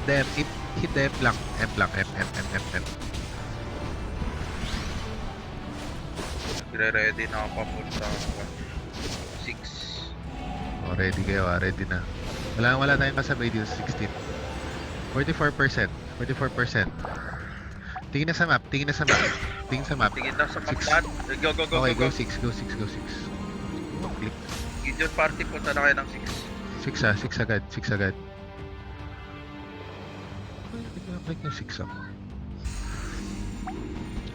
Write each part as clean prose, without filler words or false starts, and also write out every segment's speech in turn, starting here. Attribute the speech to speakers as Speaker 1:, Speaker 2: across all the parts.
Speaker 1: the M, hit the M lang. M lang, M.
Speaker 2: Ready na ako papunta 6.
Speaker 1: Oh, ready kayo ready na. Wala tayong kasabay dito sa 16. 44%. Tingin sa map.
Speaker 2: Tingin na sa map
Speaker 1: Six.
Speaker 2: lahat. Go.
Speaker 1: Okay, go 6. Click.
Speaker 2: Gideon party, punta na kayo ng 6.
Speaker 1: 6 agad. Click yung 6 ako.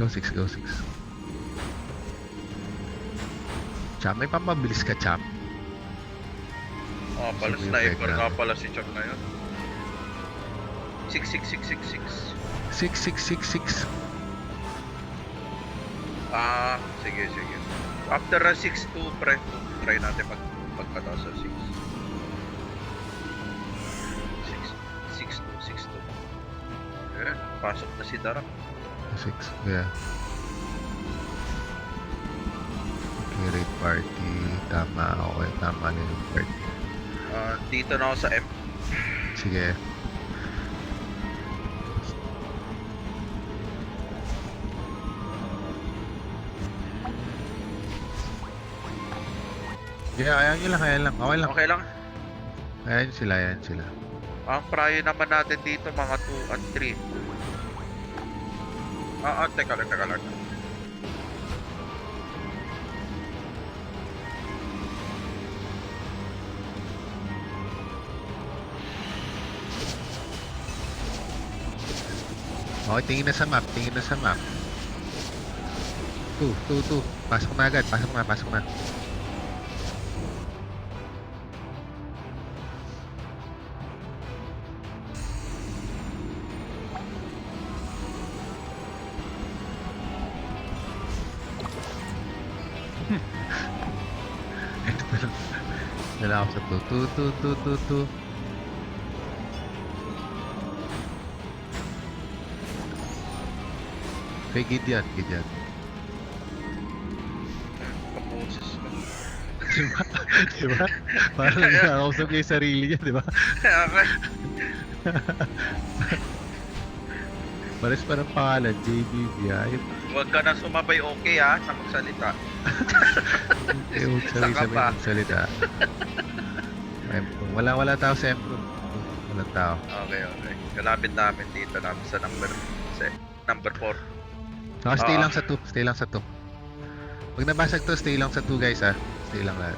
Speaker 1: Go 6. Cham, may pamabilis ka, Cham.
Speaker 2: Pala
Speaker 1: Sige,
Speaker 2: sniper
Speaker 1: pwede
Speaker 2: nga
Speaker 1: na.
Speaker 2: pala si Chuck na yun. 6.
Speaker 1: 6.
Speaker 2: Sige. After a 6-2, pre, try natin magpataas sa 6. 6-2. Pasok na si Darak.
Speaker 1: 6, yeah. Okay, raid party. Tama, okay. Tama na yung party.
Speaker 2: Dito na ako sa M.
Speaker 1: Sige. Yeah, ayan lang. Okay lang.
Speaker 2: Okay lang.
Speaker 1: Ayan sila.
Speaker 2: Ang prayo naman natin dito, mga 2 at 3. Teka lang.
Speaker 1: Okay, tingin na sa map. 2. Pasok na agad. Pasok na. Ito pa lang. Dala ako sa 2. Kay Gideon.
Speaker 2: Kaposes ko.
Speaker 1: Diba? Parang nakakausap niya yung sarili niya, diba?
Speaker 2: Okay.
Speaker 1: Pares pa ng pangalan, JBB, ayun.
Speaker 2: Huwag ka na sumabay, okay na magsalita.
Speaker 1: Huwag sabi-sabi
Speaker 2: pa.
Speaker 1: ng salita. Wala tao sa Empro. Walang tao.
Speaker 2: Okay. Kalapit namin dito sa number 4.
Speaker 1: Stay lang sa 2. Pag nabasag to, stay lang sa 2 guys Stay lang lahat.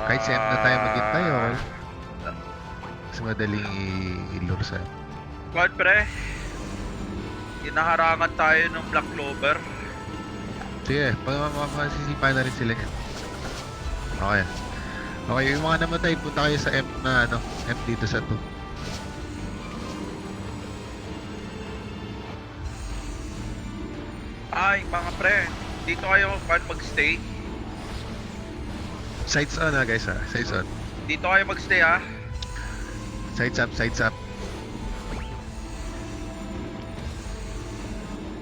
Speaker 1: Kahit sa M na tayo maghintay, okay. Mas madaling i-lure sa
Speaker 2: Squad pre, hinaharangan tayo ng Black Clover.
Speaker 1: sige, masisipa na rin sila yan. Okay. Okay, yung mga namatay, punta kayo sa M na M dito sa 2.
Speaker 2: Ay, mga pre, dito kayo magstay.
Speaker 1: Sights on guys Sights on.
Speaker 2: Dito kayo magstay
Speaker 1: Sights up.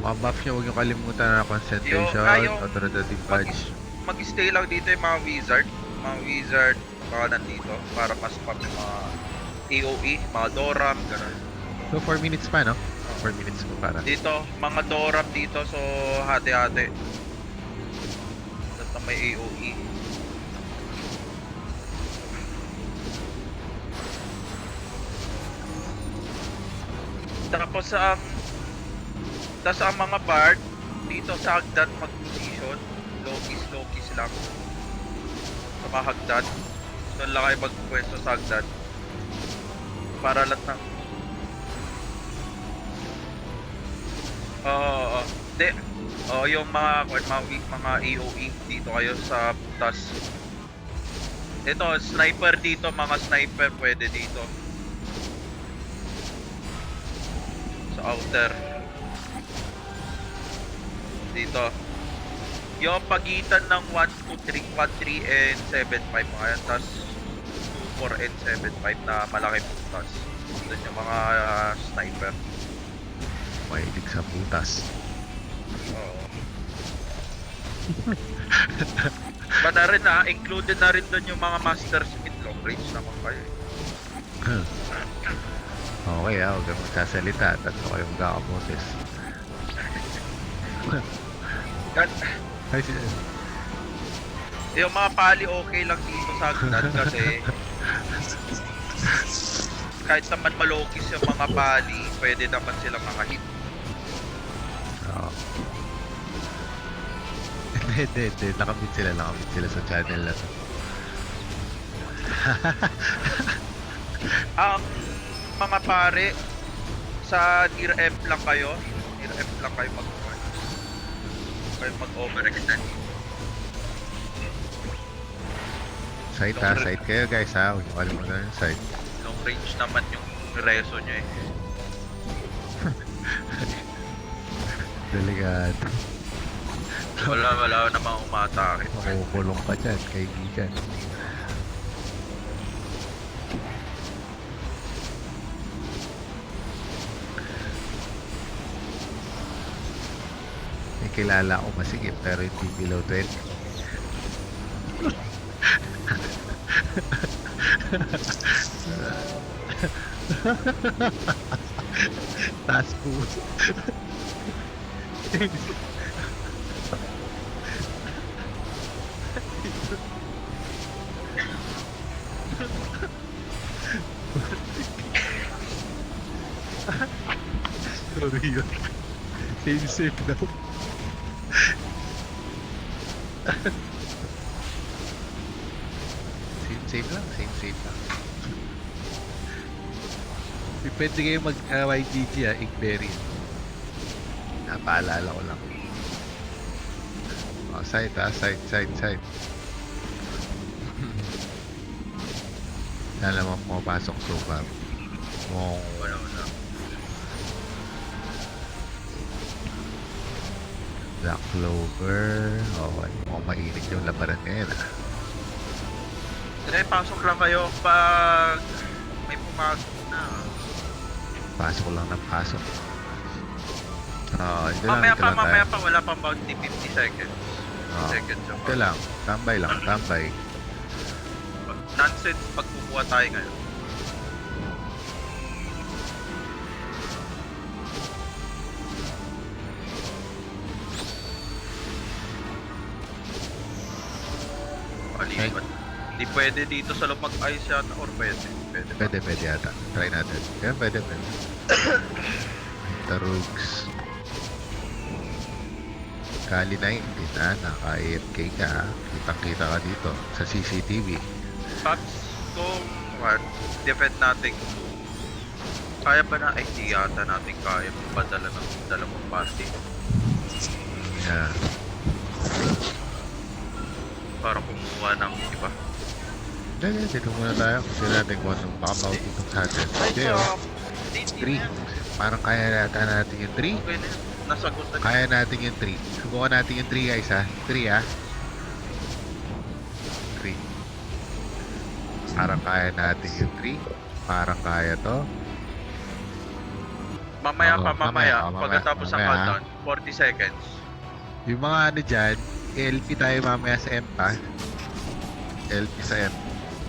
Speaker 1: Mga buff nyo, huwag nyo kalimutan na concentration, authoritative badge.
Speaker 2: Mag-stay lang dito yung mga wizard. Baka nandito para mas pag mga AOE, mga Doram, gano'n.
Speaker 1: So 4 minutes pa 4 minutes pa para.
Speaker 2: Dito, mga Doram dito, so hati-hati. Tapos may AOE. Tapos ang mga bard dito sa hagdan mag-position, low keys lang sa mga hagdan. Doon lang kayo magpwesto sa hagdan para lahat ng yung mga AOE dito kayo sa tas. Ito, sniper dito, mga sniper pwede dito sa outer. Dito yung pagitan ng 1, 2, 3 and 7, 5 mga yan, tas 2, 4 and 7, 5 na malaki butas. Doon yung mga sniper.
Speaker 1: Mahilig sa butas.
Speaker 2: Oo. Ba na rin included na rin doon yung mga master smith range naman kayo eh.
Speaker 1: Okay huwag kang magsasalita. Tatlo kayong magkakaboses.
Speaker 2: Gan
Speaker 1: Ay,
Speaker 2: yung mga pali okay lang dito sa Agnan kasi kahit naman malokis yung mga pali, pwede naman sila makahit.
Speaker 1: Oo. Hindi. Nakamit sila sa channel na to.
Speaker 2: Ang mga pare, sa tier F lang kayo. Tier F lang kayo mag-overextend.
Speaker 1: Side ha, side kayo guys ha. Huwag niyo kalimutan yung side.
Speaker 2: Long range naman yung reso nyo eh.
Speaker 1: Delikado.
Speaker 2: Wala namang umatake.
Speaker 1: Makukulong ka dyan, kaibigan. May kilala ako masigit pero hindi below 20. Taas po. Sorry yun. Same daw. Same lang. Depende kayo mag-YGG Igberry. Napaalala ko lang. Oh, side. Alam mo, pumapasok super.
Speaker 2: Wala.
Speaker 1: Black Clover. Okay, mukhang mainit yung labanan ngayon ah.
Speaker 2: Pasok lang kayo pag may pumasok na.
Speaker 1: Pasok lang ng pasok. Ito lang
Speaker 2: Mamaya
Speaker 1: tayo.
Speaker 2: pa, wala pang bounty 50 seconds. Seconds yung
Speaker 1: Ito lang, tambay.
Speaker 2: Nonsense pag kukuha tayo ngayon. Alipat. Hindi pwede dito sa loob mag-ice yata or pwede?
Speaker 1: Pwede yata. Try natin. Kaya pwede. Tarugs. Kali 19 ha, naka-AFK ka ha. Kitang-kita ka dito sa CCTV.
Speaker 2: Paps, kung defend natin, kaya ba na? Ay, di yata natin kaya magpadala ng dalawang party
Speaker 1: Yeah.
Speaker 2: para kumuha ng iba.
Speaker 1: Hindi, dito muna tayo. Kasi natin kung anong baka dito sa atin. Hindi oh. 3. Parang kaya yata natin yung 3.
Speaker 2: Okay na yun. Nasagot na.
Speaker 1: Kaya natin yung 3. Subukan natin yung 3 guys ha. 3 ha. 3. Parang kaya natin yung 3. Parang kaya to.
Speaker 2: Mamaya
Speaker 1: Oo,
Speaker 2: pa, mamaya.
Speaker 1: mamaya.
Speaker 2: Pagkatapos ng
Speaker 1: Mamaya,
Speaker 2: countdown, 40 seconds.
Speaker 1: Yung mga ano dyan, LP tayo mamaya sa M pa. LP sa M.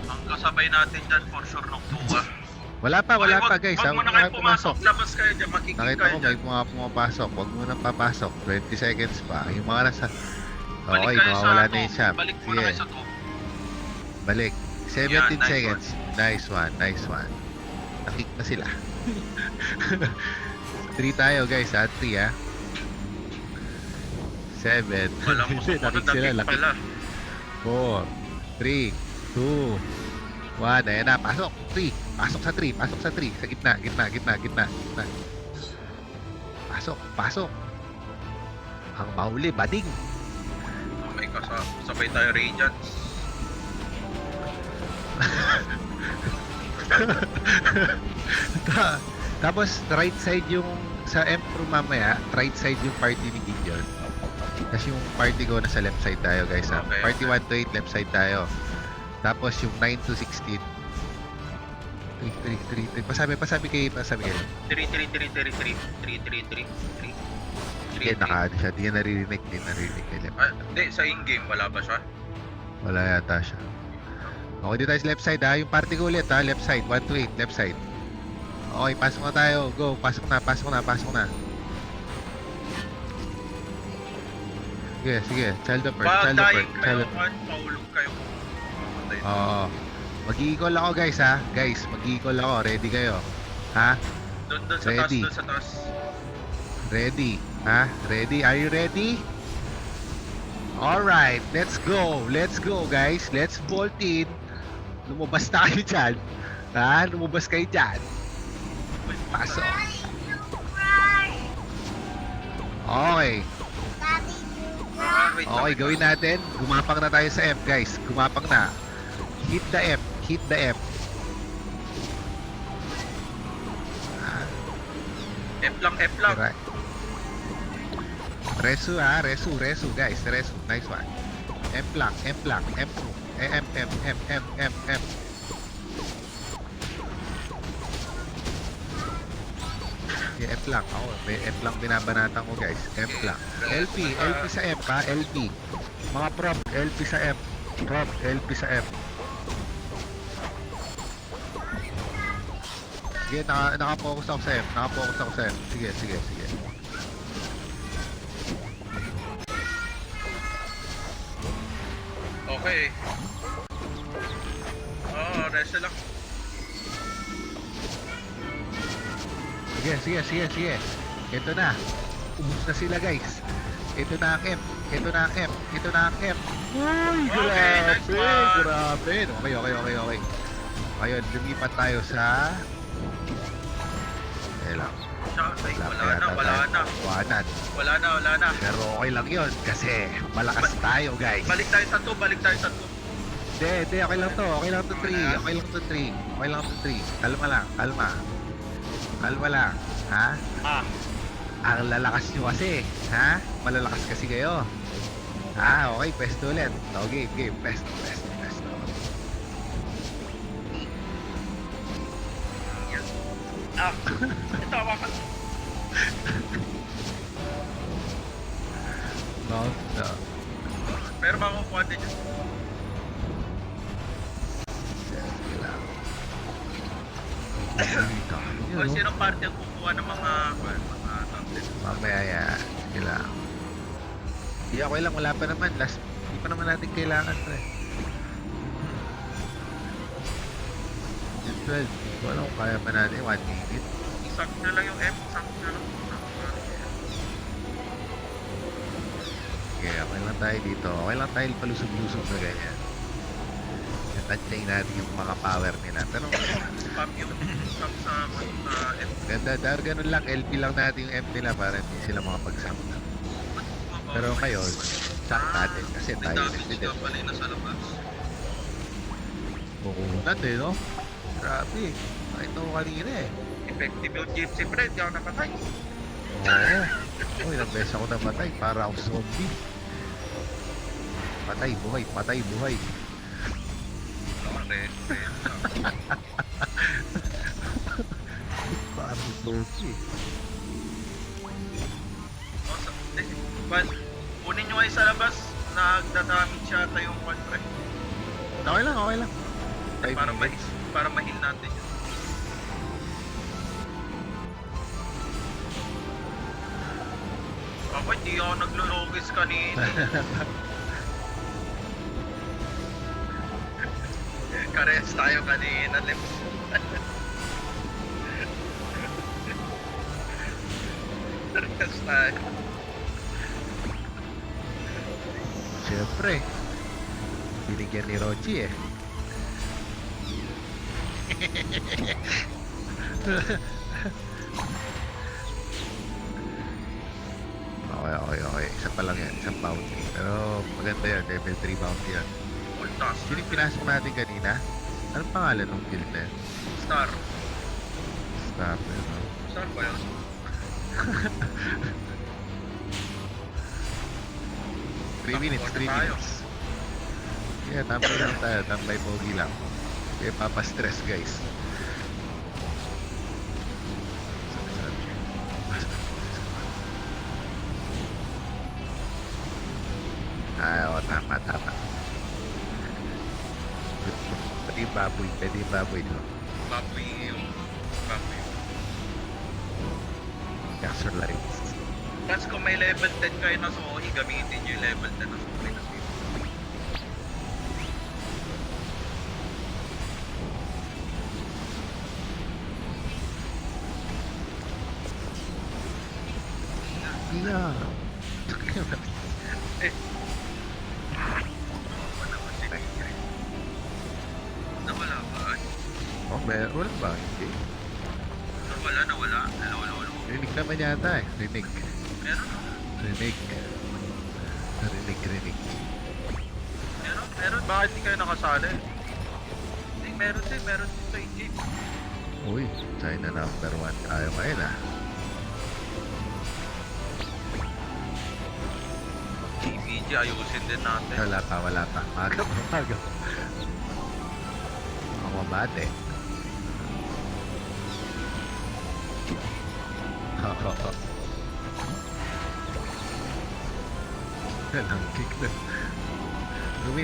Speaker 2: Ang kasabay natin dyan, for sure, nung 2
Speaker 1: Wala pa guys ha.
Speaker 2: Huwag mo na
Speaker 1: Huwag
Speaker 2: kayo pumasok. Labas kayo dyan, makikita
Speaker 1: Nakita
Speaker 2: kayo
Speaker 1: ko
Speaker 2: dyan.
Speaker 1: may mga pumapasok. Huwag mo nang papasok. 20 seconds pa. Yung mga nasa...
Speaker 2: Balik
Speaker 1: Okay,
Speaker 2: kayo sa
Speaker 1: mawawala na
Speaker 2: 2.
Speaker 1: yung shop.
Speaker 2: Balik muna
Speaker 1: Sige,
Speaker 2: kayo sa 2.
Speaker 1: balik. 17
Speaker 2: Yan, nice
Speaker 1: seconds. Nice one. Nakik na sila. 3 tayo guys ha. 3 ha. 7.
Speaker 2: Walang
Speaker 1: Nakik
Speaker 2: musumunod
Speaker 1: sila.
Speaker 2: na
Speaker 1: Nakik.
Speaker 2: pala.
Speaker 1: 4, 3, 2, 1. Ayan na. Pasok. 3. Pasok sa 3. Sa gitna. Pasok. Ang mahuli, bading.
Speaker 2: May sabay tayo Radiance.
Speaker 1: Tapos right side yung sa Emperor mamaya, right side yung party ni Gideon. Kasi yung party ko nasa left side tayo guys ha.
Speaker 2: Okay,
Speaker 1: Party 1 to 8 left side tayo. Tapos yung 9 to 16. 3. Pasabi kayo.
Speaker 2: 3.
Speaker 1: Hindi, naka siya. Di niya naririnig.
Speaker 2: Hindi, sa in-game, wala ba siya?
Speaker 1: Wala yata siya. Okay, dito tayo sa left side ha. Yung party ko ulit ha. Left side. 1 to 8. Left side. Okay, pasok na tayo. Go. Pasok na, pasok na, pasok na. Sige, sige. Child of Earth.
Speaker 2: Pag
Speaker 1: Child of
Speaker 2: dying
Speaker 1: Earth.
Speaker 2: kayo,
Speaker 1: Child of
Speaker 2: kan, maulog kayo. Mamatay.
Speaker 1: Oo. Mag-i-equal ako guys ha. Guys, mag-i-equal ako. Ready kayo? Ha?
Speaker 2: Doon sa taas,
Speaker 1: Ready.
Speaker 2: doon sa taas.
Speaker 1: Ready? Ha? Ready? Are you ready? Alright, let's go. Let's go guys. Let's bolt in. Lumabas na kayo dyan. Ha? Lumabas kayo dyan. Pasok. Okay.
Speaker 2: Wait lang,
Speaker 1: Okay,
Speaker 2: wait
Speaker 1: gawin
Speaker 2: lang.
Speaker 1: natin. Gumapang na tayo sa F, guys. Gumapang na. Hit the F. Hit the F.
Speaker 2: F lang, F lang.
Speaker 1: Right. Resu ha, resu, guys. Resu. Nice one. M lang, M lang, M. M. Yeah, F lang. Ako, may F lang binabanatan ko, guys. F lang. LP sa F ha, LP. Mga prop, LP sa F. Prop, LP sa F. Sige, naka-focus ako sa F. Naka-focus ako sa F. Sige, sige, sige.
Speaker 2: Okay. Rest lang.
Speaker 1: Sige, sige, sige, sige. Ito na. Ubus na sila, guys. Ito na ang M. Ito na ang M. Ito na ang M. Uy,
Speaker 2: Okay,
Speaker 1: grabe.
Speaker 2: nice one.
Speaker 1: Grabe. Okay. Ayun, lumipat tayo sa... lang.
Speaker 2: Ay, wala
Speaker 1: Kaya
Speaker 2: na, wala
Speaker 1: tayo.
Speaker 2: na.
Speaker 1: Wanan.
Speaker 2: Wala na, wala na.
Speaker 1: Pero okay lang yun kasi malakas tayo, guys.
Speaker 2: Balik tayo sa 2, balik tayo sa 2.
Speaker 1: Hindi, okay lang to. Okay lang to 3. Okay lang to 3. Okay lang to 3. Kalma lang, kalma. Kalma lang, ha? Ang lalakas nyo kasi, ha? Malalakas kasi kayo. Okay, pesto ulit. Game, pesto.
Speaker 2: Ito, hawakan.
Speaker 1: No.
Speaker 2: Pero makukuha din yun. O, sinong party ang kukuha ng mga tablet?
Speaker 1: Mamaya yan. Sige lang. Hindi, okay lang. Wala pa naman. Hindi pa naman natin kailangan to eh. 12. Hindi ko alam kung kaya pa natin. 1 minute.
Speaker 2: Isang na lang yung M, isang na lang.
Speaker 1: Okay, okay lang tayo dito. Okay lang tayo palusog-lusog na ganyan. Tantay natin yung mga power nila. Pero
Speaker 2: Spam yun. Spam sa M.
Speaker 1: ganda, dahil ganun lang. LP lang natin yung M nila para hindi sila makapag-sum na. Pero ngayon, sum natin kasi
Speaker 2: May
Speaker 1: tayo
Speaker 2: damage
Speaker 1: nagtitip.
Speaker 2: ka pala yung nasa labas.
Speaker 1: Bukunat eh, no? Grabe. Nakita ko kanina eh.
Speaker 2: Effective yung gypsy friend, di ako napatay.
Speaker 1: Oo. Oh, ilang beses ako namatay para ako zombie. Patay, buhay, patay, buhay.
Speaker 2: Red.
Speaker 1: Parang zombie.
Speaker 2: Kunin nyo kayo sa labas. Nagdadamage yata yung one pre.
Speaker 1: Okay lang, okay lang.
Speaker 2: Para ma-heal natin yun. Ako hindi ako naglulogis kanina. Karehas tayo kanina, Lem. Karehas tayo.
Speaker 1: Siyempre. Binigyan ni Rochi eh. Okay. Isa pa lang yan. Isang bounty. Pero maganda yan. Level 3 bounty yan.
Speaker 2: All task.
Speaker 1: Sino yung pinasok natin kanina? Anong pangalan ng guild na yan?
Speaker 2: Star.
Speaker 1: Stop yun, no?
Speaker 2: Star ba yun?
Speaker 1: 3 minutes, 3
Speaker 2: tayo.
Speaker 1: minutes. Yeah, tambay lang tayo. Tambay pogi lang. Okay, papastress guys. Oo, tama. baboy. Pwede yung baboy, no?
Speaker 2: Baboy yung... Baboy.
Speaker 1: Extra lights.
Speaker 2: Tapos kung may level 10 kayo na Zoe, gamitin nyo yung level 10 na Zoe na save.
Speaker 1: Yeah.
Speaker 2: Eh. Wala naman si Mia. Nawala ba?
Speaker 1: Oh, wala ba? Hindi.
Speaker 2: Nawala. Hello.
Speaker 1: Rinig naman yata eh. Rinig.
Speaker 2: Meron.
Speaker 1: Rinig.
Speaker 2: Meron. Bakit di kayo nakasali? Hindi, meron din sa in-game.
Speaker 1: Uy, China number 1 tayo ngayon ah.
Speaker 2: TVG, ayusin din natin.
Speaker 1: Wala pa. Maga. Ang mabate. Walang kick na. 2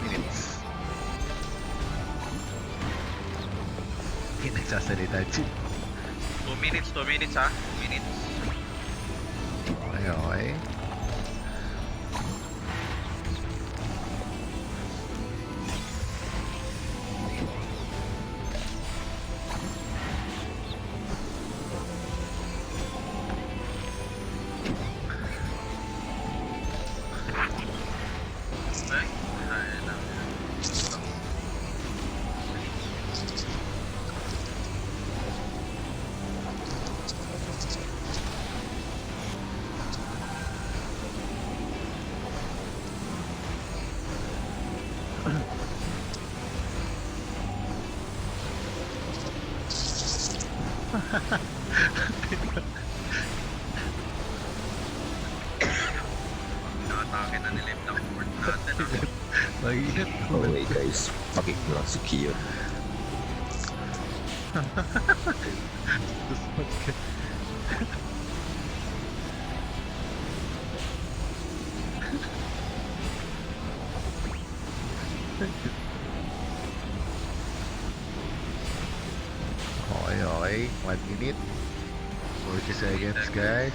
Speaker 1: minutes. Hindi nagsasalita, Chip.
Speaker 2: 2 minutes ha? 2 minutes.
Speaker 1: Okay.
Speaker 2: Ay lang. Nakatake na nila yung blackboard natin.
Speaker 1: Mainit.
Speaker 3: Okay guys, pakik mo lang si Kion.
Speaker 1: Okay. 1 minute. 40 seconds, guys.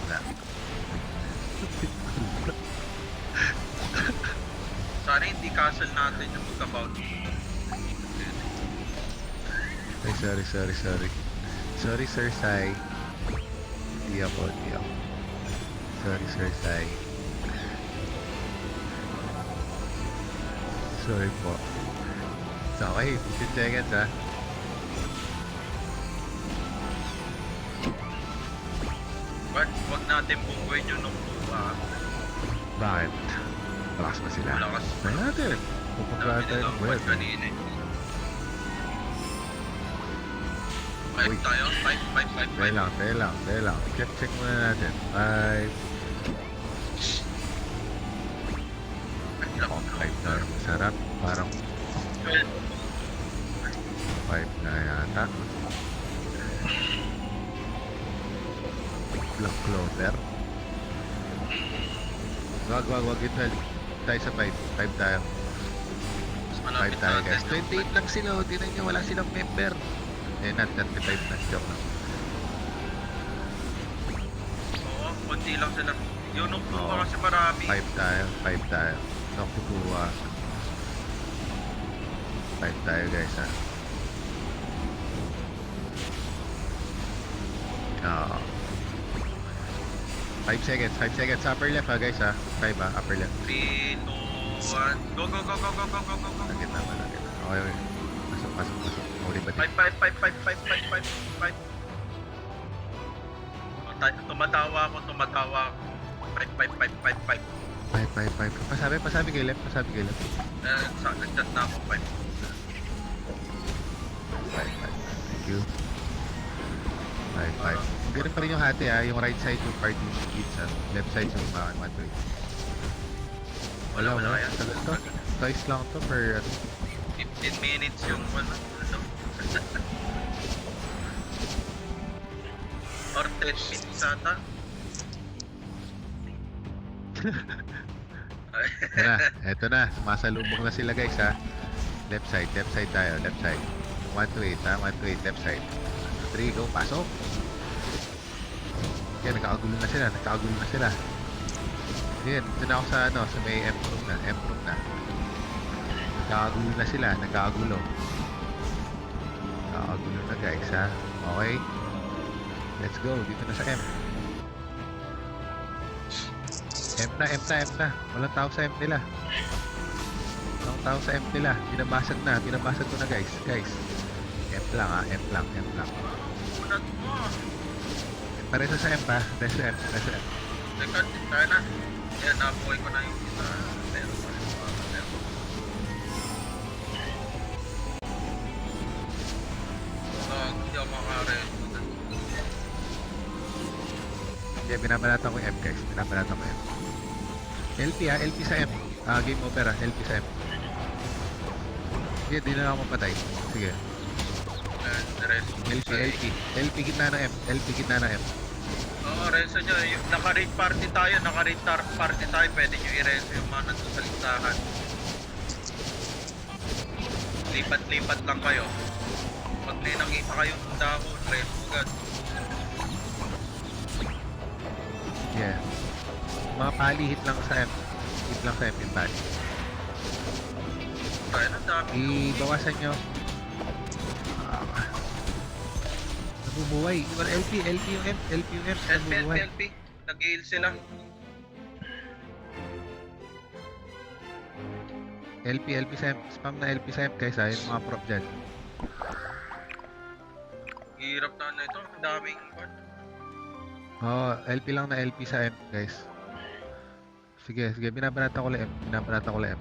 Speaker 1: Na.
Speaker 2: Sana hindi castle natin yung magka-bounty.
Speaker 1: Ay, sorry. Sorry, Sir Sai. Hindi ako. Sorry, Sir Sai. Sorry po. It's okay. 15 seconds, ha?
Speaker 2: Wag natin bunggoy nyo nung
Speaker 1: Bakit? Malakas ba sila?
Speaker 2: Malakas.
Speaker 1: Try natin. Pupunta tayo ng web.
Speaker 2: kanina.
Speaker 1: Uy.
Speaker 2: 5 tayo? 5.
Speaker 1: Tayo lang. Check muna natin. 5 tayo. Masarap. Parang
Speaker 2: 12.
Speaker 1: 5 na yata. Black Clover. Wag yung 12. Tayo sa 5. 5 tayo.
Speaker 2: Mas
Speaker 1: 5
Speaker 2: malapit
Speaker 1: tayo,
Speaker 2: natin
Speaker 1: guys.
Speaker 2: yung
Speaker 1: 28 lang sila. O, tinan nyo. Wala silang member. Eh, not 35 na. Joke lang.
Speaker 2: Oo, konti lang sila. Yung nung
Speaker 1: Oo.
Speaker 2: kasi marami.
Speaker 1: 5 tayo. Nakukuha. 5 tayo, guys, ha. Oo. 5 seconds. Upper left, ha, guys, ha. 5, ha. Upper left.
Speaker 2: 3, 2, 1. Go.
Speaker 1: Lagit na. Okay. Pasok. Huli ba din?
Speaker 2: 5. Tumatawa ako. 5.
Speaker 1: 5. Pasabi kay left.
Speaker 2: Nag-chat na ako. 5.
Speaker 1: 5. Thank you. 5. Ganun pa rin yung hati, ha. Yung right side yung party kids, ha. Left side yung mga 1 to 8. Wala.
Speaker 2: yan.
Speaker 1: Tagal to. Twice lang to per
Speaker 2: 15 minutes yung or 10 minutes ata.
Speaker 1: Eto na. Sumasalubong na sila guys ha. Left side tayo, left side. 1 to 8 ha, 1 to 8, left side. 3, go, pasok. Yan, nagkakagulo na sila. Yan, dito na ako sa ano, sa may M-room na. Nagkakagulo na sila. Nagkakagulo na guys ha. Okay. Let's go, dito na sa M. M na. Walang tao sa M nila. Binabasag ko na guys. M lang ha, M lang.
Speaker 2: Unat mo.
Speaker 1: Pareso sa M pa, reso M.
Speaker 2: Teka, tayo na. Yan, nabuhay ko na yung isa. Pero pa rin mga pero. Hindi ako makareso.
Speaker 1: Yeah, binabalatan ko yung M guys. LP ha, LP sa M. Game over ha, LP sa M. Sige, di na ako mapatay. Sige.
Speaker 2: Reso.
Speaker 1: LP gitna na M.
Speaker 2: Oo, reso nyo. Yung naka-raid party tayo, pwede nyo i-reso yung mga nandun sa listahan. Lipat-lipat lang kayo. Pag may nakita kayong dahon, reso agad.
Speaker 1: Yeah. Mga pali, hit lang sa M yung pali.
Speaker 2: Kaya na dami.
Speaker 1: Ibawasan nyo. Nabubuhay. LP yung M. Nabubuhay.
Speaker 2: LP. Nag-heal sila.
Speaker 1: LP sa M. Spam na LP sa M guys ha. Yung mga prop dyan.
Speaker 2: Hirap na ito. Ang daming iwan.
Speaker 1: LP lang na LP sa M guys. Sige. Binabanatan ko lang M.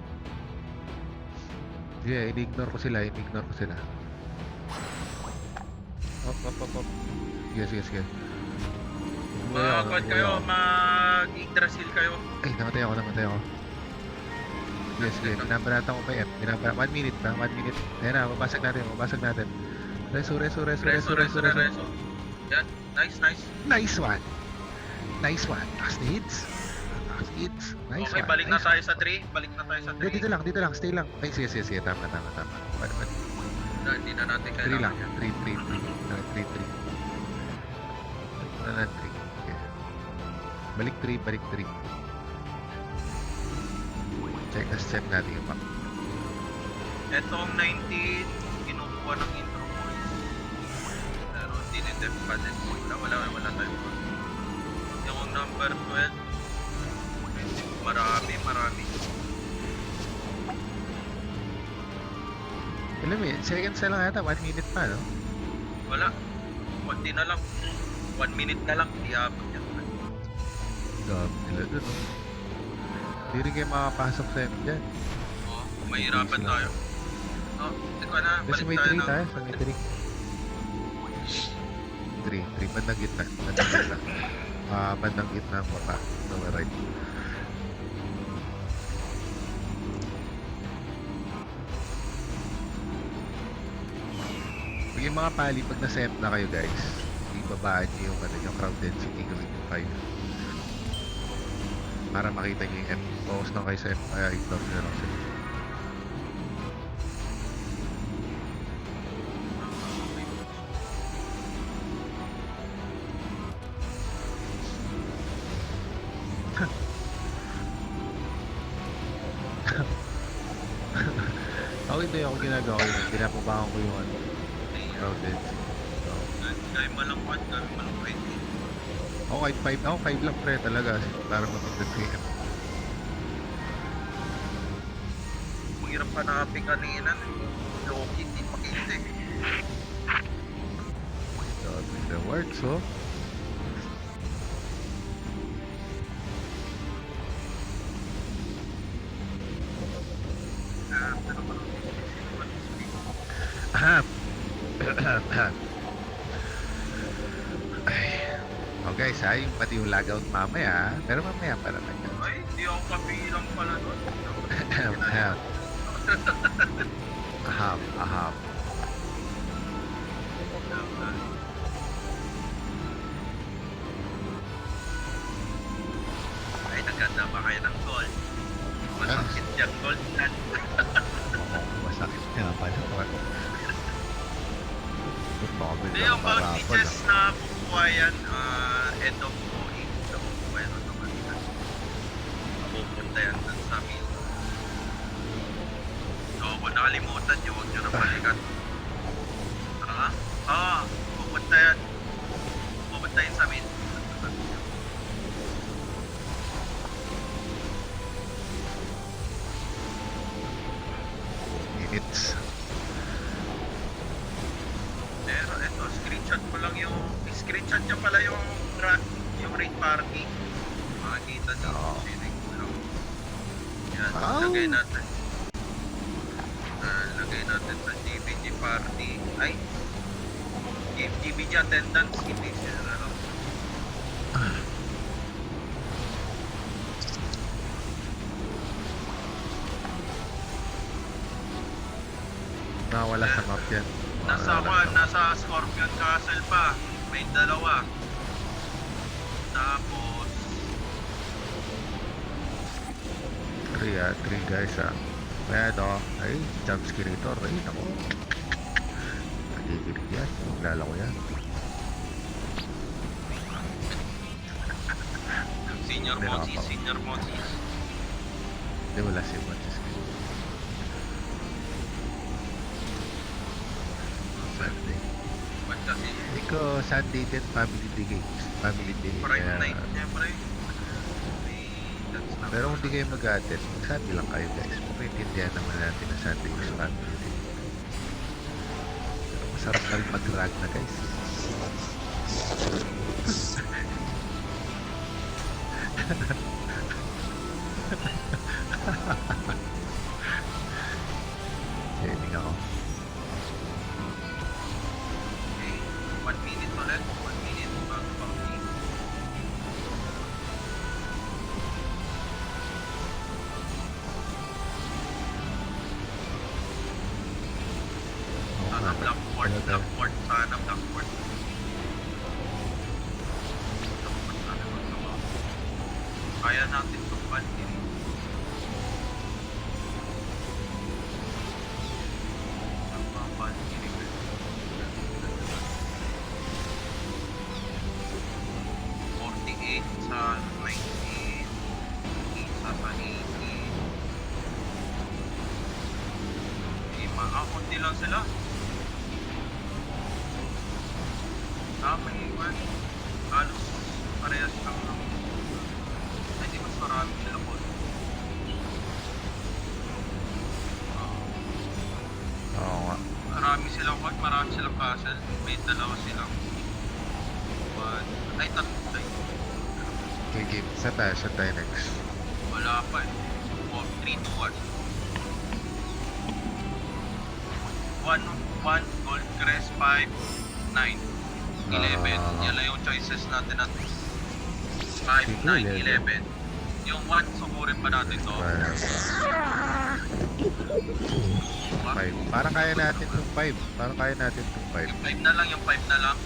Speaker 1: Sige, ini-ignore ko sila. Op. Sige.
Speaker 2: Mag-quad kayo, mag-Yggdrasil kayo.
Speaker 1: Ay, namatay ako. Sige. Binabanatan ko pa M. 1 minute pa. Ayan na, mabasag natin. Reso.
Speaker 2: Yan, nice.
Speaker 1: Nice one. Last hits. Nice
Speaker 2: Okay,
Speaker 1: one.
Speaker 2: balik na
Speaker 1: Nice
Speaker 2: tayo
Speaker 1: one.
Speaker 2: sa 3.
Speaker 1: Dito lang. Stay lang. Ay, sige. Tama.
Speaker 2: Hindi na natin
Speaker 1: 3
Speaker 2: kailangan
Speaker 1: lang.
Speaker 2: yan.
Speaker 1: 3. Ano na 3? Okay. Balik 3. Check natin yung map.
Speaker 2: Etong 19, kinukuha ng intro voice. Pero dinidef pa din. Wala tayo. Yung number 12, marami.
Speaker 1: Alam mo yun, seconds na lang yata, 1 minute pa, no?
Speaker 2: Wala. Konti na lang. 1 minute na lang. Di abot yan.
Speaker 1: Dami nila dun, no? Hindi rin kayo makapasok sa M dyan.
Speaker 2: Oo, mahirapan tayo. Teka na,
Speaker 1: Kasi
Speaker 2: balik
Speaker 1: may
Speaker 2: tayo
Speaker 1: 3
Speaker 2: ng...
Speaker 1: tayo, sa may 3. 3, bandang gitna. Bandang gitna ang mapa. No, right. Pag yung mga pali, pag nasa M na kayo guys, ibabaan nyo yung crowd density gawin yung 5. Para makita nyo yung M. Focus lang kayo sa M, kaya ignore nyo lang sila. Ako ito yung ginagawa ko yun. Pinapabangan ko yung crowd density. So,
Speaker 2: Gawin mo lang 1, gawin mo lang 20.
Speaker 1: ako kahit 5, ako 5 lang pre talaga para mapagdag sa M.
Speaker 2: Mahirap hanapin kanina. Loki, hindi makita eh.
Speaker 1: So, the works, oh.
Speaker 2: Pero parang
Speaker 1: Ahem. Ay. Oh guys ha, yung pati yung logout mamaya ha. Pero mamaya pa naman yan.
Speaker 2: ay, hindi ako kabilang pala nun.
Speaker 1: Ahem. Aham.
Speaker 2: Ay, naganda ba kayo ng goal? Hindi, yung bounty chest na kukuha yan, end of OE. Na kukuha yan automatic. Mapupunta yan dun sa mill. So, kung nakalimutan nyo, huwag nyo na balikan. Pupunta yan. Pupunta yan sa mill.
Speaker 1: Minutes.
Speaker 2: Pero eto, screenshot ko lang yung... Screenshot nyo pala yung raid party. Makikita nyo.
Speaker 1: Oo.
Speaker 2: Sharing ko lang. Yan,
Speaker 1: Oh.
Speaker 2: lagay natin. Lagay natin sa GBG party. Ay! GBG attendance. Hindi siya, ano.
Speaker 1: Nawala sa map yan.
Speaker 2: Nasa Scorpion Castle pa. May dalawa. Tapos,
Speaker 1: 3 guys Ayan ay, jump skirator. Ay, nako. Nagigilig yan. Lala ko yan.
Speaker 2: Senior
Speaker 1: Hindi
Speaker 2: Moses,
Speaker 1: nakapa-
Speaker 2: Senior Moses.
Speaker 1: Hindi, wala si Manchester. Sunday.
Speaker 2: Ba't kasi
Speaker 1: Hindi ko Sunday din, family day games. Family day.
Speaker 2: Prime
Speaker 1: kaya-
Speaker 2: night niya, pre. That's not
Speaker 1: Pero kung di kayo mag-attend, Sunday lang kayo guys. Maintindihan naman natin na Sunday is family day. Pero masarap na rin mag-rag na guys. Gaming ako.
Speaker 2: okay. 1 minute ulit. 1 minute bago bounty.
Speaker 1: Oo nga.
Speaker 2: Blackport.
Speaker 1: Ano tayo?
Speaker 2: Blackport. Sana Blackport. Blackport sana magsawa. Kaya natin itong bounty. Ang mga bounty request. 48 sa 19, isa sa 80. Kunti lang sila. May iwan. Halos parehas lang ng... Ay, di mas marami sila po.
Speaker 1: Oo nga.
Speaker 2: Marami silang pod, marami silang castle. May dalawa silang... Ay, tatlo tayo.
Speaker 1: Okay, game. Saan tayo next?
Speaker 2: Wala pa eh. 3, 2, 1. 1 gold crest, 5, 9, 11. Yan lang yung choices natin at 5, 9, 11. Yung 1, suburin pa natin to.
Speaker 1: 5. Parang kaya natin itong 5. Parang kaya natin itong 5.
Speaker 2: Yung 5 na lang, yung 5 na lang.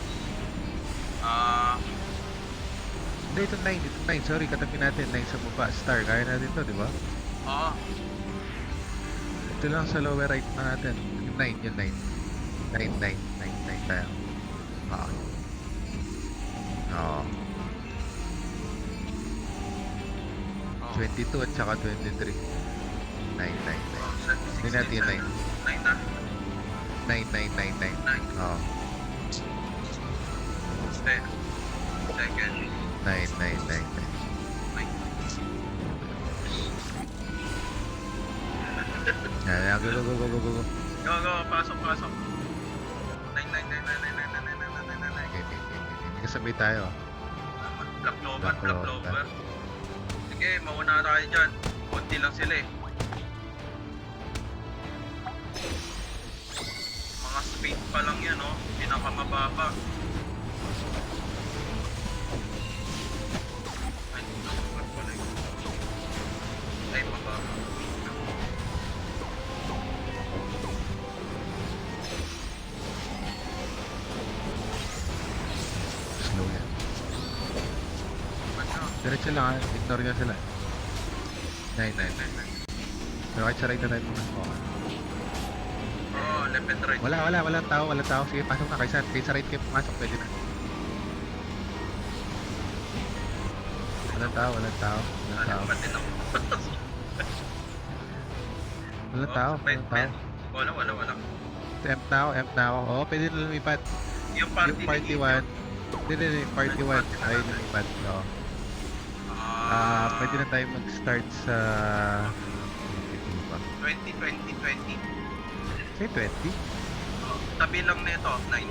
Speaker 1: Hindi, itong 9. Sorry, katabi natin. 9 sa baba. Star. Kaya natin to, di ba?
Speaker 2: Oo.
Speaker 1: Ito lang sa lower right na natin. Yung 9, yung 9. 9 tayo. Oo. 22 at saka 23. 9. Hindi natin yung 9.
Speaker 2: 9 na.
Speaker 1: 9.
Speaker 2: 9.
Speaker 1: Oo.
Speaker 2: Second.
Speaker 1: 9. Yan, go.
Speaker 2: Go, pasok. 9.
Speaker 1: Okay. Kasabay tayo.
Speaker 2: Black
Speaker 1: Black Clover.
Speaker 2: Clover. Sige, mauna tayo dyan. Konti lang sila eh. Mga speed pa lang yan, oh. Pinakamababa. Ay, nakukat pala yun. Ay, mababa.
Speaker 1: Slow yan.
Speaker 2: Ano?
Speaker 1: Diretso lang ha. Ignore nyo sila. 9. Pero kahit sa right na tayo muna. Okay.
Speaker 2: Oh, left left and right.
Speaker 1: Walang tao. Sige, pasok na. Kaysa right kayo pumasok, pwede na. Walang tao.
Speaker 2: Ano pa din ako.
Speaker 1: Walang tao.
Speaker 2: Wala.
Speaker 1: Emp na ako. Oo, pwede na lumipat.
Speaker 2: Yung
Speaker 1: Yung
Speaker 2: party
Speaker 1: party 1. Hindi, party 1. Ay, lumipat. Oo. Pwede na tayo mag-start sa...
Speaker 2: 20.
Speaker 1: Say 20?
Speaker 2: Tabi lang nito, 9.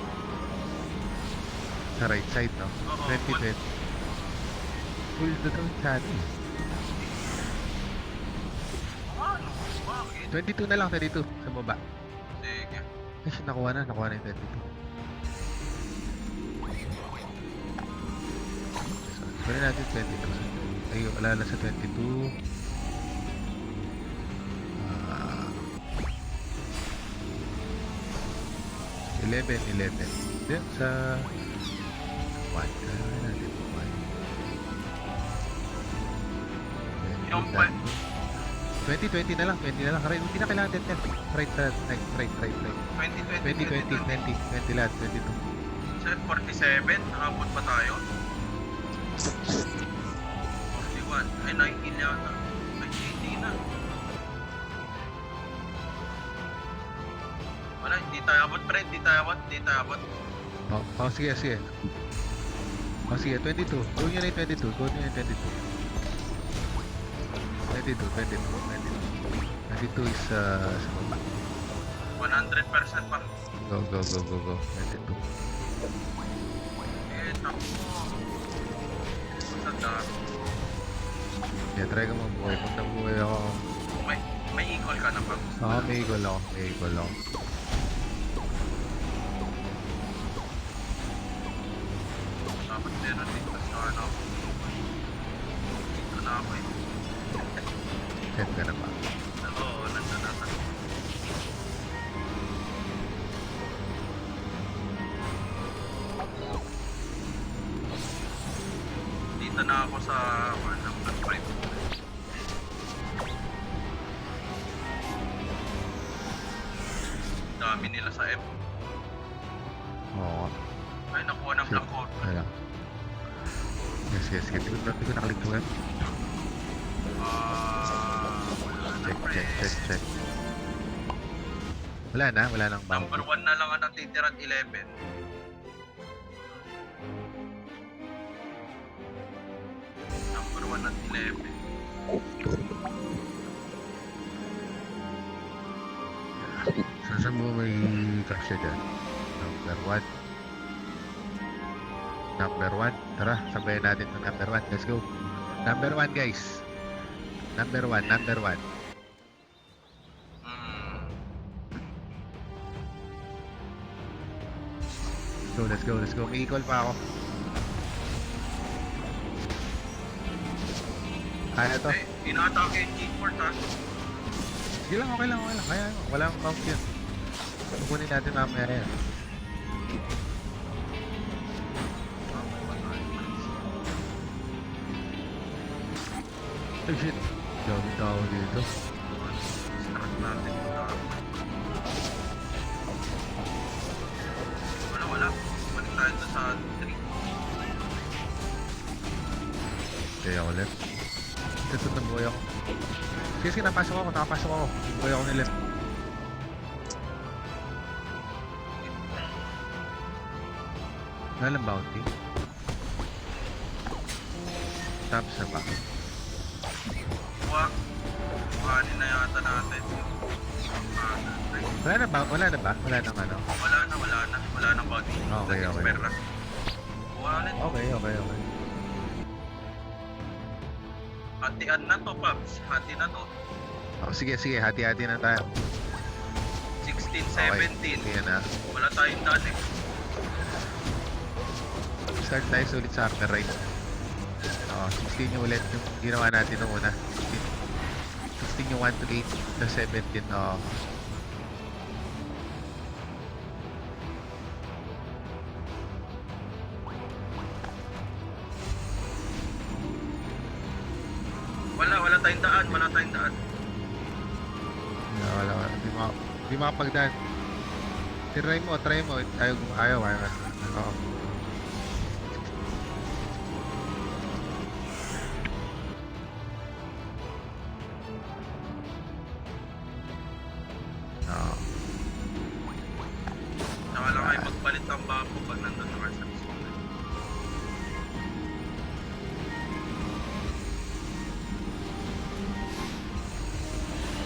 Speaker 1: Sa right side, no?
Speaker 2: Oo,
Speaker 1: 20. Full na daw chat.
Speaker 2: Ano? Bakit?
Speaker 1: 22 na lang, 22. Sa baba.
Speaker 2: Sige.
Speaker 1: Ay, nakuha na yung 22. Pwede natin 22. Ay, wala na sa 22. 11. Then sa 1. Kaya natin po 1.
Speaker 2: Yung
Speaker 1: 20 na lang. Right, hindi na kailangan din 10. Right. 20 lahat. 22.
Speaker 2: Set 47, nakabot pa tayo. 41, ay 19 yata. Ay 18 na. Wala, hindi tayo abot pre, hindi tayo abot.
Speaker 1: Sige. 22. Gawin nyo na yung 22. 22 is sa baba.
Speaker 2: 100% pa.
Speaker 1: Go. 22.
Speaker 2: Eh, takbo. Masanda.
Speaker 1: Yeah, try ka mabuhay. Pag nabuhay ako,
Speaker 2: May equal ka na pa.
Speaker 1: may equal ako.
Speaker 2: Dapat meron dito sa ano. Dito na ako eh.
Speaker 1: Set ka na ba?
Speaker 2: Oo, nandun na. Dito na ako sa number 5. Dami nila sa F.
Speaker 1: Oo.
Speaker 2: Ay, nakuha ng black hole.
Speaker 1: Wala. Yes. Hindi ko nakalik ko yan. Check. Wala nang
Speaker 2: Number 1 na lang ang natitira at 11. Number 1 at 11.
Speaker 1: Saan mo may kasya dyan? Number 1. Tara, sabayan natin ng number 1. Let's go. Number 1, guys. Number 1. Let's go. May equal pa ako. Kaya to.
Speaker 2: Eh, ina-atake yung G-Port ha.
Speaker 1: Sige lang, okay lang. Kaya walang mount yun. Kukunin natin mamaya yan. Oh shit. Dami tao dito.
Speaker 2: Start natin yung tao. Wala. Balik tayo doon sa 3.
Speaker 1: Kaya ako left. Kasot ng buhay ako. Sige, nakapasok ako. Buhay ako ni left. Walang bounty. Tapos na ba?
Speaker 2: Kuhanin na yata natin.
Speaker 1: Wala na ba? Wala nang ano?
Speaker 2: Wala nang body.
Speaker 1: Okay.
Speaker 2: Kuhanin.
Speaker 1: Okay.
Speaker 2: Hatian na to, Paps. Hati na to.
Speaker 1: Sige. Hati-hati na tayo.
Speaker 2: 16,
Speaker 1: Okay.
Speaker 2: 17.
Speaker 1: Sige na.
Speaker 2: Wala tayong daan eh.
Speaker 1: Start tayo sa ulit sa upper right. 16 yung ulit yung ginawa natin nung una. 16 yung 1 to 8 sa 17.
Speaker 2: Wala tayong daan.
Speaker 1: Wala. Di makapagdaan. 16 yung 1 to 8 sa 17. 16 yung 1 to 8 sa 17. Wala. Okay. Okay.
Speaker 2: Wala. Wala tayong daan. Wala tayong daan. Wala tayong daan. Wala tayong daan. Wala tayong daan. Wala tayong daan.
Speaker 1: Di makapagdaan. Try mo. Ayaw. Oo. Oo.
Speaker 2: Saka lang kayo magpalit ang bako pag nandun na kayo sa school.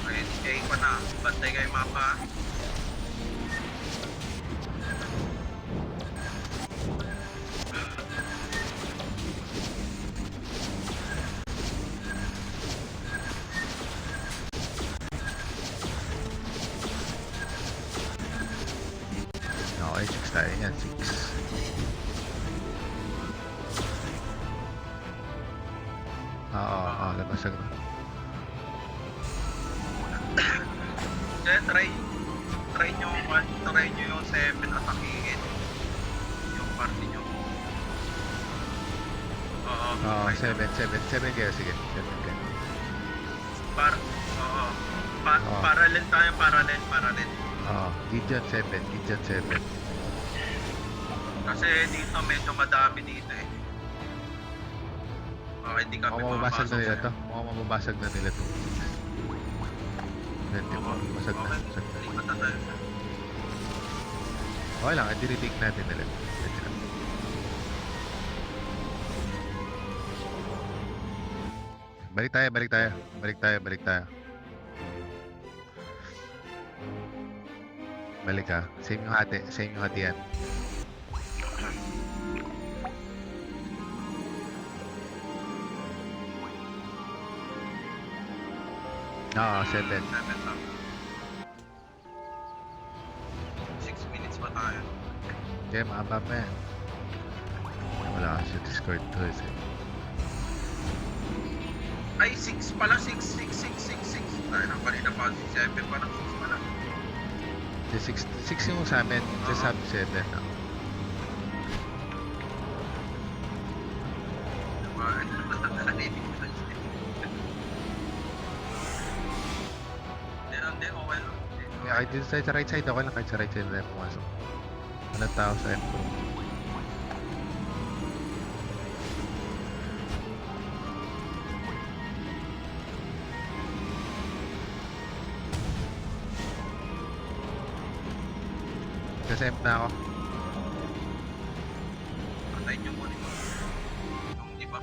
Speaker 2: Okay, stay pa na. Bantay kayo mapa.
Speaker 1: Okay, 6 tayo yan. 6. Oo, labasag na.
Speaker 2: Kaya try nyo yung 7 atakihin. Yung party nyo. Oo.
Speaker 1: Oo,
Speaker 2: try nyo.
Speaker 1: 7 kayo. Sige, 7 kayo.
Speaker 2: Oo.
Speaker 1: Oo.
Speaker 2: Parallel tayo, parallel.
Speaker 1: Oo, Gideon 7.
Speaker 2: Kasi dito medyo madami dito eh. Okay, hindi kami
Speaker 1: Mukhang mababasag na
Speaker 2: makapasok
Speaker 1: nila
Speaker 2: sa'yo.
Speaker 1: to. Mukhang mababasag na nila to. Hindi mo mababasag na.
Speaker 2: Okay, lipat na tayo.
Speaker 1: Okay lang, i-retake natin nila. Pwede lang. Balik tayo. Balik ka. Same yung hati yan. Oo, 7.
Speaker 2: 7 lang. 6 minutes pa tayo.
Speaker 1: Okay, maabab na yan. Wala kasi Discord to eh.
Speaker 2: Ay, 6 pala. 6. Tayo na, kanina pa. 7 pala. 6 pala.
Speaker 1: 6 yung sa amin. Sa sub 7.
Speaker 2: Hindi, okay lang.
Speaker 1: Kahit dito sa right side, okay lang kahit sa right side na pumasok. Walang tao sa M2. Kasi M na ako.
Speaker 2: Patayin nyo muna yung iba.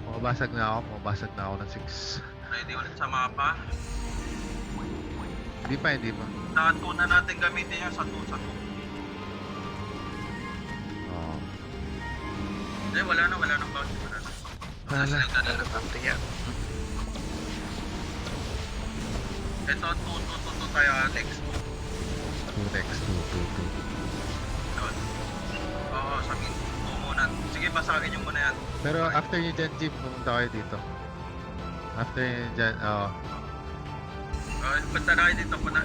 Speaker 1: Mababasag na ako ng 6.
Speaker 2: Ready ulit sa mapa.
Speaker 1: Hindi pa.
Speaker 2: Sa 2 na natin gamitin yan. Sa 2.
Speaker 1: Oo.
Speaker 2: Hindi, wala nang bounce.
Speaker 1: Wala.
Speaker 2: yan. Ito, 2 tayo, Alex.
Speaker 1: 2 next. 2.
Speaker 2: Yun. Oo, sabihin. 2 muna. Sige, basagin nyo muna yan.
Speaker 1: Pero after nyo dyan, Jim, pumunta kayo dito. After nyo dyan, oo.
Speaker 2: Punta na kayo dito. 2.
Speaker 1: 2.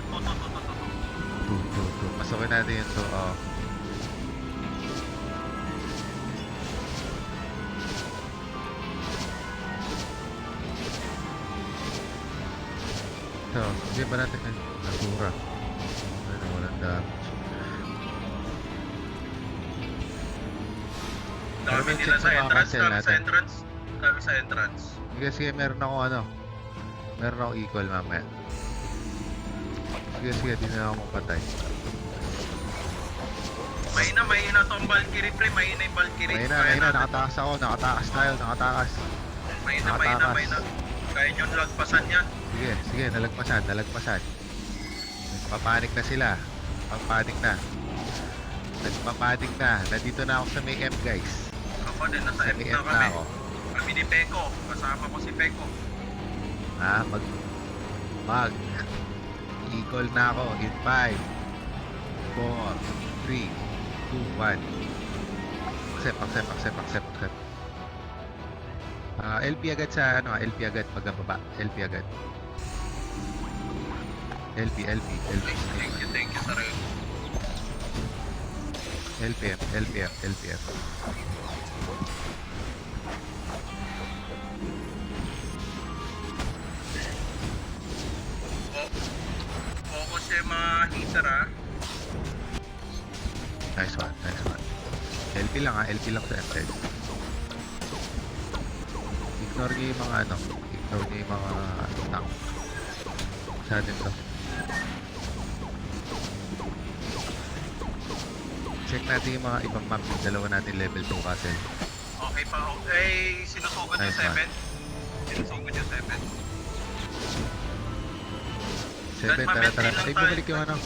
Speaker 1: Pasukin natin yung 2, oo. So, hindi ba natin natura? Ano, walang damage. Pero
Speaker 2: Dami
Speaker 1: may
Speaker 2: nila
Speaker 1: check
Speaker 2: sa
Speaker 1: sa mga
Speaker 2: entrance.
Speaker 1: cancel natin.
Speaker 2: Dami sa entrance.
Speaker 1: Sige, meron akong equal mamaya. Sige, di na ako mapatay.
Speaker 2: Mahina tong Valkyrie, pre. Mahina yung Valkyrie.
Speaker 1: Mahina, nakatakas ako, nakatakas.
Speaker 2: Mahina. Kaya nyo lagpasan yan.
Speaker 1: Sige, nalagpasan. Nagpapanik na sila. Nagpapanik na. Nandito na ako sa may M, guys.
Speaker 2: Ako din, nasa
Speaker 1: Sa
Speaker 2: M
Speaker 1: may
Speaker 2: na
Speaker 1: M na
Speaker 2: kami.
Speaker 1: ako.
Speaker 2: Kami ni Peko. Kasama ko si Peko.
Speaker 1: Equal na ako in 5 4 3 2 1. Accept. LP agad sa LP agad pagbaba. LP agad. LP.
Speaker 2: Thank you, sir.
Speaker 1: LPM.
Speaker 2: Focus yung mga hitter, ha.
Speaker 1: Nice one, nice one. LP lang ha, LP lang sa MTED. Ignore nyo yung mga ano, ignore nyo yung mga tank. Sa atin to. Check natin yung mga ibang map, yung dalawa natin level 2 castle.
Speaker 2: Okay pa, okay. Sinusugod yung
Speaker 1: Nice one.
Speaker 2: 7. Sinusugod yung 7.
Speaker 1: 7, tara tara. Ay, bumalik yung ano,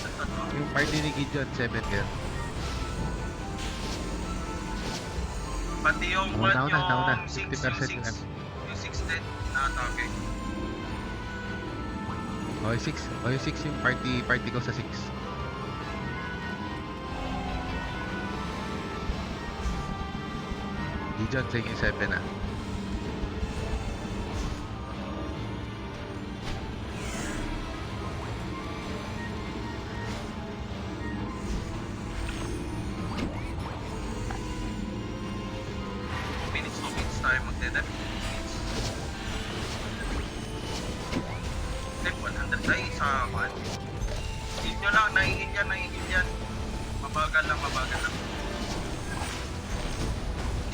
Speaker 1: yung party ni Gideon, 7 girl.
Speaker 2: Pati yung
Speaker 1: Oh, nauna,
Speaker 2: 6
Speaker 1: 50% yung ano.
Speaker 2: yung 6 din na atake.
Speaker 1: Okay, 6. Okay, 6 yung party ko sa 6. Gideon, sa inyo yung 7 ah.
Speaker 2: Minutes tayo magdedep. Step 100 ay sa man. Hit nyo lang, nahihit yan. Mabagal lang.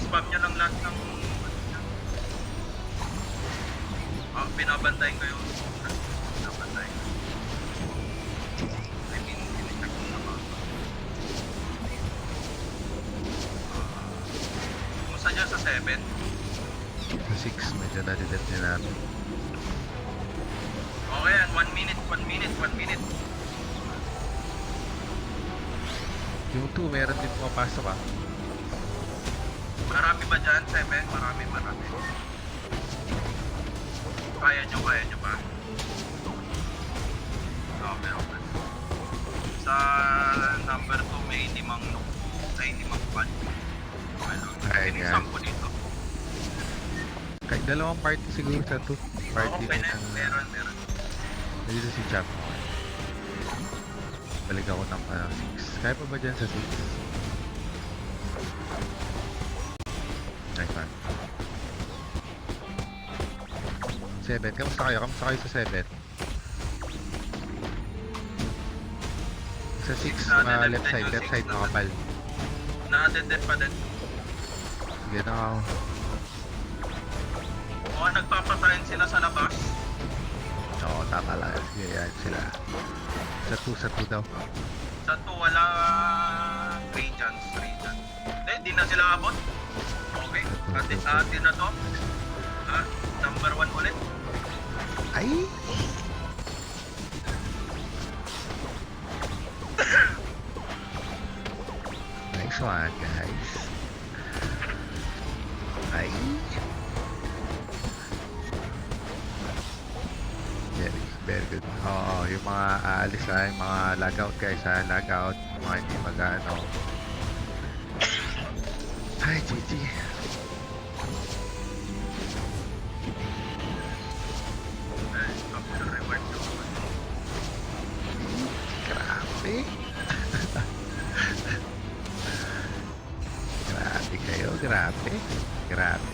Speaker 2: Spam nyo lang lahat ng binabantayin ko yung binabantayin. I mean, in-check ko na ba? Kumusta dyan sa 7?
Speaker 1: Sa 6, medyo na-detect din natin.
Speaker 2: Okay yan, 1 minute.
Speaker 1: Yung 2, meron din pumapasok ah.
Speaker 2: Marami ba dyan, 7? Marami. Kaya nyo ba? Okay. Sa number 2, may limang pan. Okay lang.
Speaker 1: Ay,
Speaker 2: Kining
Speaker 1: yan.
Speaker 2: 10 dito.
Speaker 1: Kahit dalawang party siguro sa 2. Party
Speaker 2: Okay na,
Speaker 1: ng...
Speaker 2: meron.
Speaker 1: Dito si Chap. Balik ako ng 6. Kaya pa ba dyan sa 6? Nice one. 7. Kamusta kayo? Kamusta kayo sa 7? Sa 6, left side, makapal.
Speaker 2: Na-dead pa din.
Speaker 1: Sige na ako.
Speaker 2: O, nagpapasahin sila sa labas.
Speaker 1: Oo, tama lang. Sige, yan sila. Sa 2 daw.
Speaker 2: Sa 2, wala regions. Hindi na sila abot. Okay, atin na to. Number 1 ulit.
Speaker 1: Ay! Nice one, guys. Ay! Very good. Oo, yung mga aalis yung mga logout guys logout. Yung mga hindi mag-ano. Ay, GG.
Speaker 2: After reward nyo.
Speaker 1: Grabe. Grabe kayo, grabe.